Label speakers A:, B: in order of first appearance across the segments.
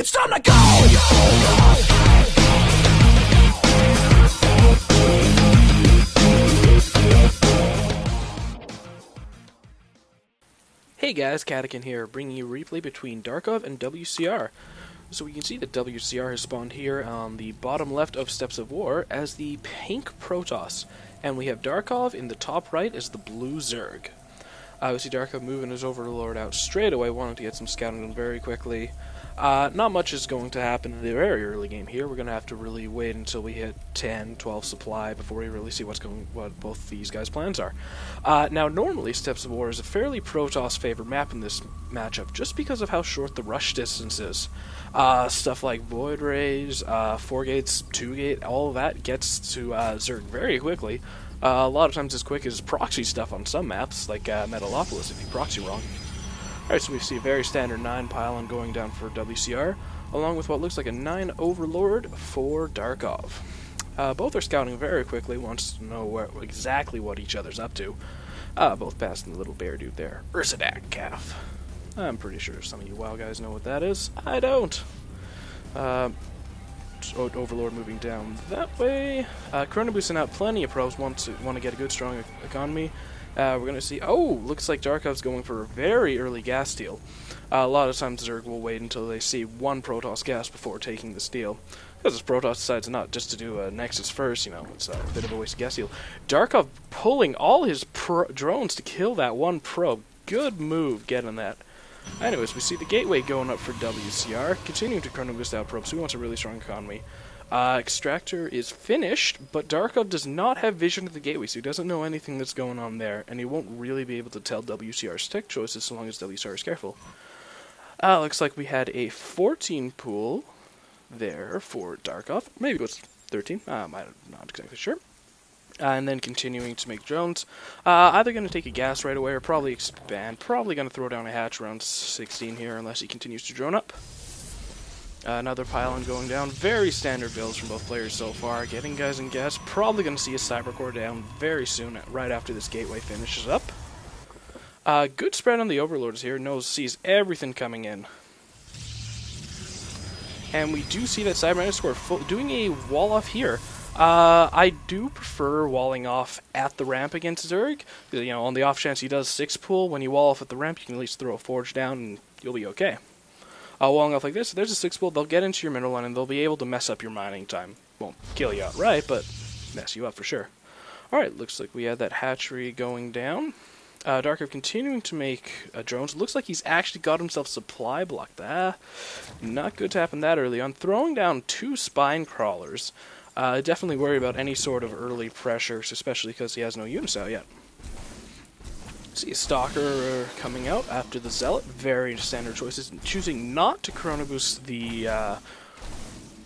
A: It's time to go!
B: Hey guys, Catechin here, bringing you a replay between Darkov and WCR. So we can see that WCR has spawned here on the bottom left of Steps of War as the pink Protoss, and we have Darkov in the top right as the blue Zerg. We see Darkov moving his Overlord out straight away, wanting to get some scouting done very quickly. Not much is going to happen in the very early game here. We're going to have to really wait until we hit 10, 12 supply before we really see what both these guys' plans are. Now, normally Steps of War is a fairly Protoss-favored map in this matchup, just because of how short the rush distance is. Stuff like Void Rays, 4 gates, 2 gate, all of that gets to Zerg very quickly. A lot of times as quick as proxy stuff on some maps, like Metalopolis if you proxy wrong. Alright, so we see a very standard 9 pylon going down for WCR, along with what looks like a 9 Overlord for Darkov. Both are scouting very quickly, wants to know exactly what each other's up to. Both passing the little bear dude there. Ursadak calf. I'm pretty sure some of you WoW guys know what that is. I don't. Overlord moving down that way. Chrono boosting out plenty of probes, want to get a good strong economy. We're going to see, looks like Darkov's going for a very early gas steal. A lot of times Zerg will wait until they see one Protoss gas before taking the steal. Because if Protoss decides not just to do a Nexus first, it's a bit of a waste of gas steal. Darkov pulling all his drones to kill that one probe. Good move getting that. Anyways, we see the gateway going up for WCR, continuing to chrono boost out probes, so he wants a really strong economy. Extractor is finished, but Darkov does not have vision of the gateway, so he doesn't know anything that's going on there, and he won't really be able to tell WCR's tech choices so long as WCR is careful. Looks like we had a 14 pool there for Darkov. Maybe it was 13, I'm not exactly sure. And then continuing to make drones. Either going to take a gas right away or probably expand. Probably going to throw down a hatch around 16 here unless he continues to drone up. Another pylon going down. Very standard builds from both players so far. Getting guys in gas. Probably going to see a Cybercore down very soon, right after this gateway finishes up. Good spread on the Overlords here. Sees everything coming in. And we do see that Cybernetic score doing a wall off here. I do prefer walling off at the ramp against Zerg. On the off chance he does 6 pool, when you wall off at the ramp, you can at least throw a forge down and you'll be okay. Walling off like this, if there's a 6 pool, they'll get into your mineral line and they'll be able to mess up your mining time. Won't kill you outright, but mess you up for sure. Alright, looks like we had that hatchery going down. Darkov continuing to make drones. Looks like he's actually got himself supply blocked. Not good to happen that early on. Throwing down 2 spine crawlers. Definitely worry about any sort of early pressures, especially because he has no units out yet. See a Stalker coming out after the Zealot. Very standard choices. Choosing not to chrono boost the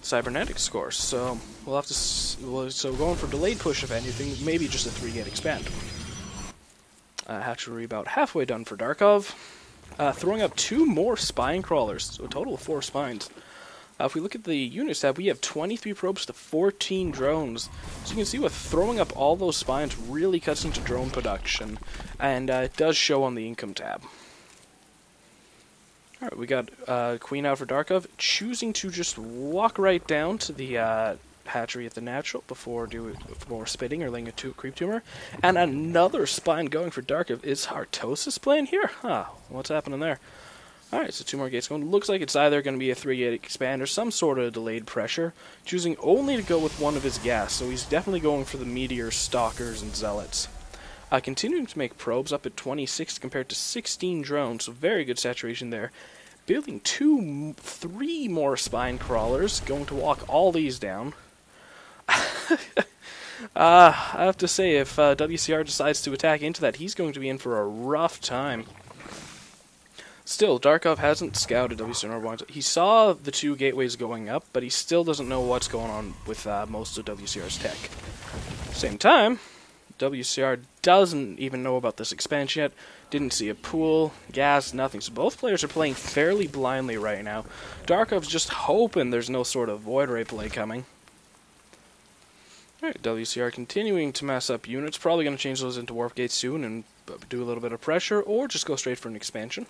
B: cybernetic score. So we'll have to. So going for delayed push, if anything, maybe just a 3-gate expand. Hatchery about halfway done for Darkov. Throwing up 2 more spine crawlers, so a total of 4 spines. If we look at the units tab, we have 23 probes to 14 drones. So you can see with throwing up all those spines really cuts into drone production. And it does show on the income tab. Alright, we got Queen out for Darkov, choosing to just walk right down to the hatchery at the natural before doing more spitting or laying a creep tumor. And another spine going for Darkov. Is Hartosis playing here? What's happening there? Alright, so 2 more gates going. Looks like it's either going to be a 3-gate expand or some sort of delayed pressure. Choosing only to go with one of his gas, so he's definitely going for the Meteor, Stalkers, and Zealots. Continuing to make probes up at 26 compared to 16 drones, so very good saturation there. Building 3 more spine crawlers, going to walk all these down. I have to say, if WCR decides to attack into that, he's going to be in for a rough time. Still, Darkov hasn't scouted WCR once. He saw the 2 gateways going up, but he still doesn't know what's going on with most of WCR's tech. Same time, WCR doesn't even know about this expansion yet, didn't see a pool, gas, nothing. So both players are playing fairly blindly right now. Darkov's just hoping there's no sort of Void Ray play coming. Alright, WCR continuing to mess up units. Probably going to change those into warp gates soon and do a little bit of pressure, or just go straight for an expansion.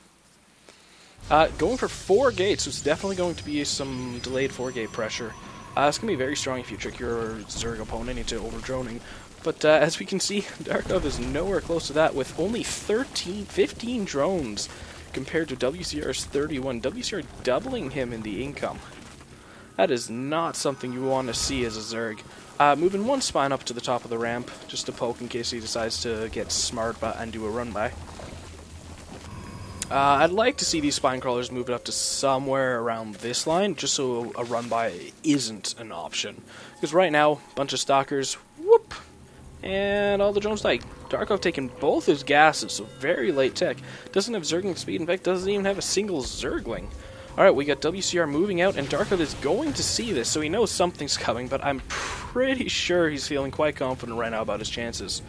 B: Going for 4 gates, so it's definitely going to be some delayed 4-gate pressure. It's going to be very strong if you trick your Zerg opponent into overdroning. But as we can see, Darkov is nowhere close to that with only 15 drones compared to WCR's 31. WCR doubling him in the income. That is not something you want to see as a Zerg. Moving 1 spine up to the top of the ramp, just to poke in case he decides to get smart and do a run-by. I'd like to see these spine crawlers move it up to somewhere around this line, just so a run-by isn't an option. Because right now, bunch of stalkers, whoop, and all the drones die. Darkov taking both his gases, so very late tech. Doesn't have Zergling speed, in fact doesn't even have a single Zergling. Alright, we got WCR moving out, and Darkov is going to see this, so he knows something's coming, but I'm pretty sure he's feeling quite confident right now about his chances.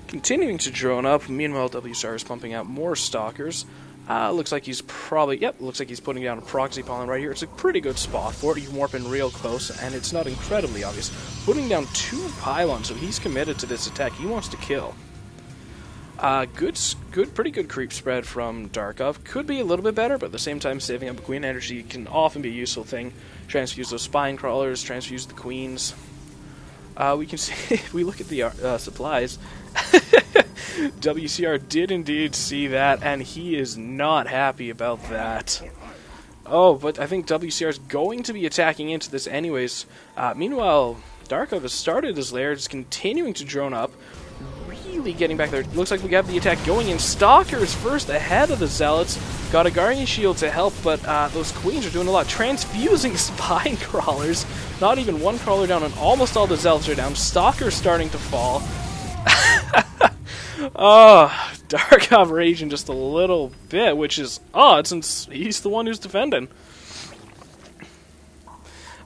B: Continuing to drone up, meanwhile WCR is pumping out more stalkers. Looks like he's probably, looks like he's putting down a proxy pylon right here. It's a pretty good spot for it. You can warp in real close, and it's not incredibly obvious. Putting down 2 pylons, so he's committed to this attack. He wants to kill. Pretty good creep spread from Darkov. Could be a little bit better, but at the same time, saving up queen energy can often be a useful thing. Transfuse those spine crawlers, transfuse the queens. We can see, if we look at the supplies, WCR did indeed see that, and he is not happy about that. Oh, but I think WCR is going to be attacking into this anyways. Meanwhile, Darkov has started his lair, just continuing to drone up, really getting back there. Looks like we have the attack going in. Stalkers first ahead of the Zealots. Got a Guardian Shield to help, but those Queens are doing a lot. Transfusing Spine Crawlers. Not even one Crawler down, and almost all the Zealots are down. Stalkers starting to fall. Oh, Darkov raging just a little bit, which is odd since he's the one who's defending.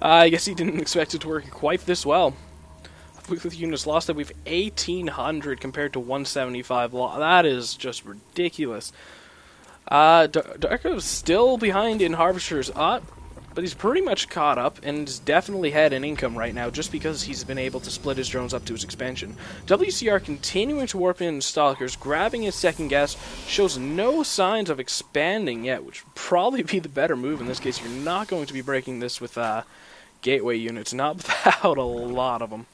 B: I guess he didn't expect it to work quite this well. With units lost, we've 1,800 compared to 175. That is just ridiculous. Darkov's still behind in Harvester's but he's pretty much caught up and is definitely ahead in income right now just because he's been able to split his drones up to his expansion. WCR continuing to warp in Stalkers, grabbing his second gas, shows no signs of expanding yet, which would probably be the better move in this case. You're not going to be breaking this with gateway units, not without a lot of them.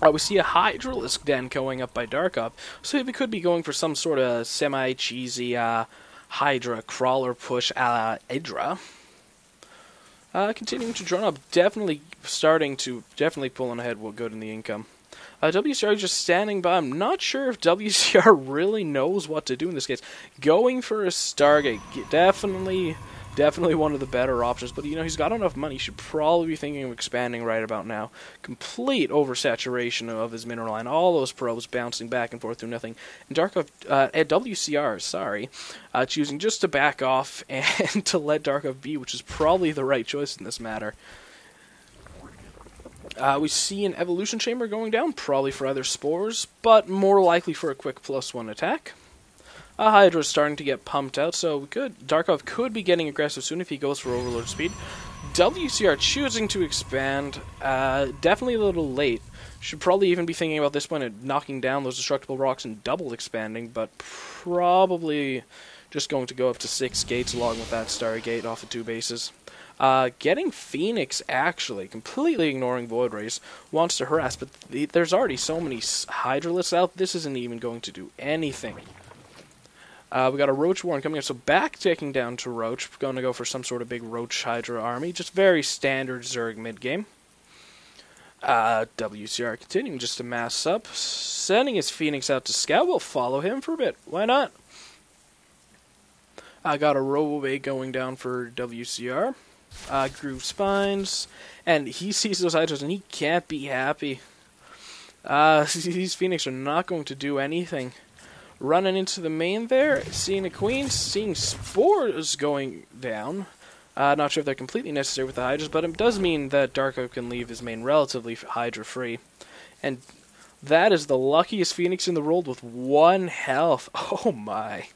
B: We see a Hydralisk den going up by Darkov, so we could be going for some sort of semi-cheesy Hydra crawler push a la Hydra. Continuing to drone up, definitely pulling ahead what good in the income. WCR just standing by. I'm not sure if WCR really knows what to do in this case. Going for a Stargate, definitely one of the better options, but he's got enough money. He should probably be thinking of expanding right about now. Complete oversaturation of his mineral line. All those probes bouncing back and forth through nothing. And Darkov, WCR, choosing just to back off and to let Darkov be, which is probably the right choice in this matter. We see an evolution chamber going down, probably for other spores, but more likely for a quick +1 attack. Hydra's starting to get pumped out, so Darkov could be getting aggressive soon if he goes for Overlord speed. WCR choosing to expand, definitely a little late. Should probably even be thinking about this point of knocking down those destructible rocks and double expanding, but probably just going to go up to 6 gates along with that Stargate off of 2 bases. Getting Phoenix, actually, completely ignoring Void Rays, wants to harass, but there's already so many Hydralisks out, this isn't even going to do anything. We got a Roach Warren coming up, so back taking down to Roach. We're going to go for some sort of big Roach Hydra army. Just very standard Zerg mid-game. WCR continuing just to mass up. Sending his Phoenix out to scout. We'll follow him for a bit. Why not? I got a Robobay going down for WCR. Groove Spines. And he sees those Hydras and he can't be happy. These Phoenix are not going to do anything. Running into the main there, seeing a Queen, seeing Spores going down. Not sure if they're completely necessary with the Hydras, but it does mean that Darkov can leave his main relatively Hydra-free. And that is the luckiest Phoenix in the world with 1 health. Oh my.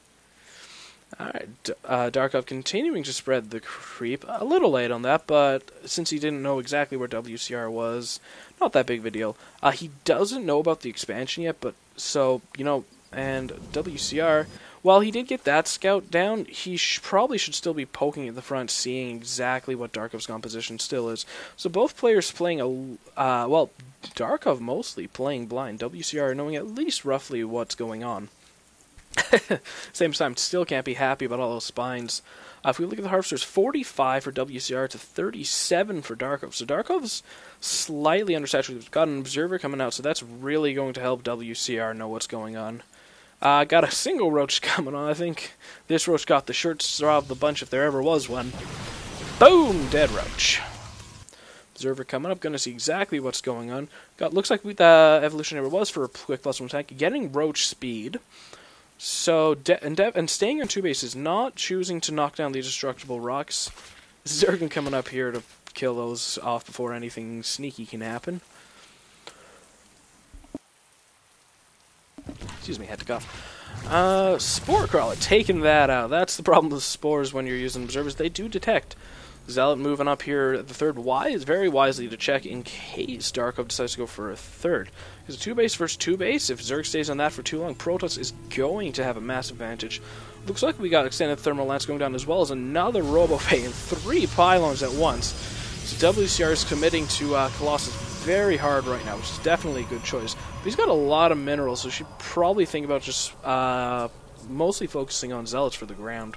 B: Alright, Darkov continuing to spread the creep. A little late on that, but since he didn't know exactly where WCR was, not that big of a deal. He doesn't know about the expansion yet, but so, and WCR while he did get that scout down, he probably should still be poking at the front, seeing exactly what Darkov's composition still is. So both players playing well, Darkov mostly playing blind. WCR knowing at least roughly what's going on. Same time, still can't be happy about all those spines. If we look at the harvesters, 45 for WCR to 37 for Darkov. So Darkov's slightly undersaturated. We've got an observer coming out, so that's really going to help WCR know what's going on. Got a single roach coming on. I think this roach got the short straw of the bunch if there ever was one. Boom! Dead roach. Observer coming up, gonna see exactly what's going on. Looks like the evolutionary was for a quick +1 attack, getting roach speed. So, and staying on 2 bases, not choosing to knock down the destructible rocks. Zergen coming up here to kill those off before anything sneaky can happen. Excuse me, had to cough. Spore Crawler, taking that out. That's the problem with spores when you're using observers. They do detect. Zealot moving up here at the third. Very wisely to check in case Darkov decides to go for a third. Because 2 base versus 2 base, if Zerg stays on that for too long, Protoss is going to have a massive advantage. Looks like we got extended thermal lance going down as well as another RoboBay and 3 pylons at once. So WCR is committing to Colossus very hard right now, which is definitely a good choice. But he's got a lot of minerals, so should probably think about just mostly focusing on Zealots for the ground.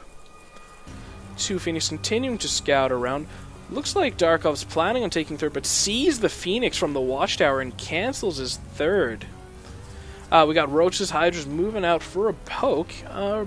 B: 2 Phoenix continuing to scout around. Looks like Darkov's planning on taking third, but sees the Phoenix from the watchtower and cancels his third. We got Roach's Hydras moving out for a poke,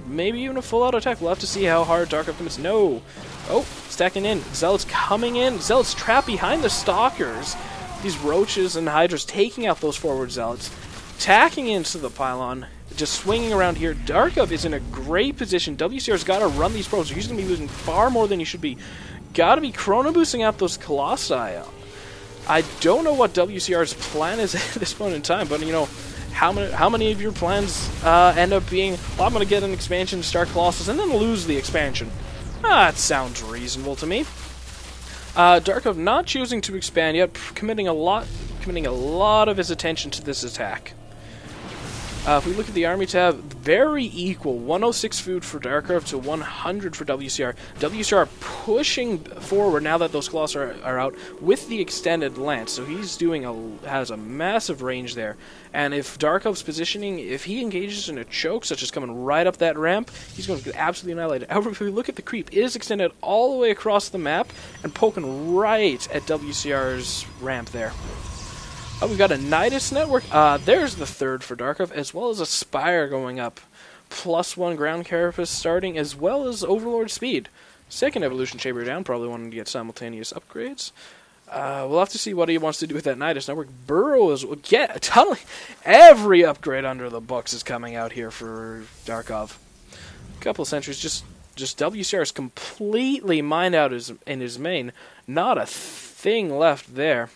B: maybe even a full-out attack. We'll have to see how hard Darkov commits. No! Oh, stacking in. Zealots coming in. Zealots trapped behind the Stalkers. These Roaches and Hydras taking out those forward Zealots. Tacking into the pylon. Just swinging around here. Darkov is in a great position. WCR's got to run these probes. He's going to be losing far more than he should be. Got to be chrono boosting out those Colossi. I don't know what WCR's plan is at this point in time, but you know, how many of your plans end up being, well, I'm going to get an expansion to start Colossus and then lose the expansion? That sounds reasonable to me. Darkov not choosing to expand yet, committing a lot of his attention to this attack. If we look at the army tab, very equal. 106 food for Darkov to 100 for WCR. WCR pushing forward now that those Colossi are out with the extended lance. So he's has a massive range there. And if Darkov's positioning, if he engages in a choke, such as coming right up that ramp, he's going to get absolutely annihilated. However, if we look at the creep, it is extended all the way across the map and poking right at WCR's ramp there. Oh, we've got a Nidus network. There's the third for Darkov, as well as a Spire going up. +1 ground carapace starting, as well as Overlord speed. Second evolution chamber down, probably wanting to get simultaneous upgrades. We'll have to see what he wants to do with that Nidus network. Burrow is every upgrade under the books is coming out here for Darkov. A couple of sentries, just WCR is completely mined out in his main. Not a thing left there.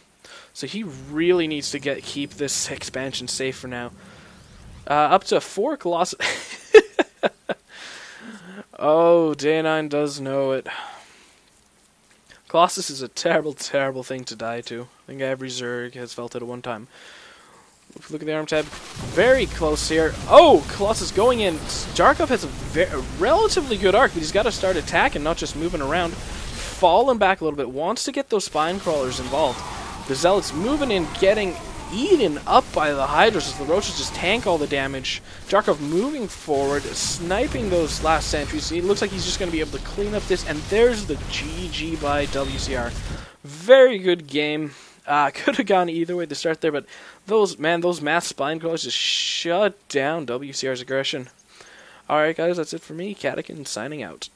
B: So he really needs to keep this expansion safe for now. Up to 4 Colossus. Oh, Day9 does know it. Colossus is a terrible, terrible thing to die to. I think every Zerg has felt it at one time. If you look at the arm tab, very close here. Oh, Colossus going in. Darkov has a relatively good arc, but he's got to start attacking, not just moving around. Falling back a little bit. Wants to get those spine crawlers involved. The Zealots moving in, getting eaten up by the Hydras as the Roaches just tank all the damage. Darkov moving forward, sniping those last sentries. It looks like he's just going to be able to clean up this, and there's the GG by WCR. Very good game. Could have gone either way to start there, but those mass spine crawlers just shut down WCR's aggression. Alright guys, that's it for me. Catechin signing out.